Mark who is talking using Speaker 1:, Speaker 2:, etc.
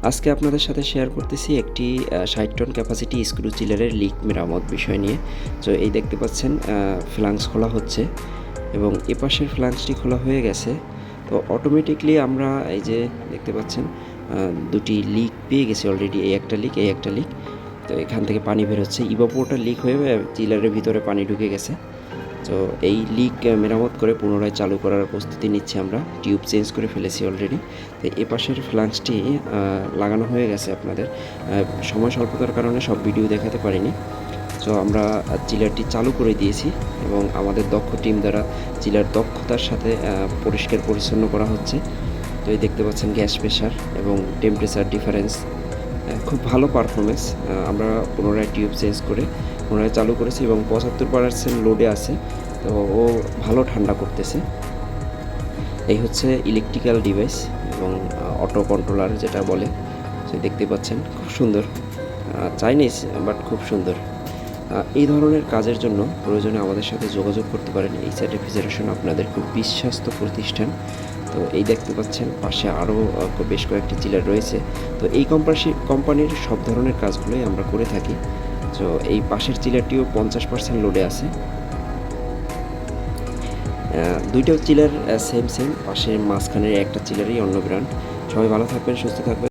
Speaker 1: আজকে আপনাদের সাথে শেয়ার করতেছি একটি ৬০ টন ক্যাপাসিটি স্ক্রু চিলারের লিক মেরামত বিষয় নিয়ে। তো এই দেখতে পাচ্ছেন ফ্লাঙ্কস খোলা হচ্ছে এবং এপাশের ফ্লাঙ্কসটি খোলা হয়ে গেছে। তো অটোমেটিকলি আমরা এই যে দেখতে পাচ্ছেন দুটি লিক পেয়ে গেছি অলরেডি, এই একটা লিক, এই একটা লিক। তো এখান থেকে পানি বের হচ্ছে, ইভাপোরেটর লিক হয়ে চিলারের ভিতরে পানি ঢুকে গেছে। তো এই লিক মেরামত করে পুনরায় চালু করার প্রস্তুতি নিচ্ছি আমরা। টিউব চেঞ্জ করে ফেলেছি অলরেডি। তো এ পাশের ফ্লাঙ্কসটি লাগানো হয়ে গেছে আপনাদের। সময় স্বল্পতার কারণে সব ভিডিও দেখাতে পারিনি। তো আমরা চিলারটি চালু করে দিয়েছি এবং আমাদের দক্ষ টিম দ্বারা চিলার দক্ষতার সাথে পরিষ্কার পরিচ্ছন্ন করা হচ্ছে। তো এই দেখতে পাচ্ছেন গ্যাস প্রেশার এবং টেম্পারেচার ডিফারেন্স, খুব ভালো পারফরমেন্স। আমরা পুনরায় টিউব চেঞ্জ করে পুনরায় চালু করেছি এবং ৭৫% লোডে আছে। তো ও ভালো ঠান্ডা করতেছে। এই হচ্ছে ইলেকট্রিক্যাল ডিভাইস এবং অটো কন্ট্রোলার যেটা বলে। সে দেখতে পাচ্ছেন খুব সুন্দর, চাইনিজ বাট খুব সুন্দর। এই ধরনের কাজের জন্য প্রয়োজনে আমাদের সাথে যোগাযোগ করতে পারেন। এইচআর রেফ্রিজারেশন আপনাদের খুব বিশ্বস্ত প্রতিষ্ঠান। তো এই দেখতে পাচ্ছেন পাশে আরও বেশ কয়েকটি চিলার রয়েছে। তো এই কোম্পানির সব ধরনের কাজগুলোই আমরা করে থাকি। তো এই পাশের চিলারটিও 50% লোডে আছে। দুইটা চিলার সেম, পাশের মাঝখানের একটা চিলারই অন্য ব্র্যান্ড। সবাই ভালো থাকবেন, সুস্থ থাকবেন।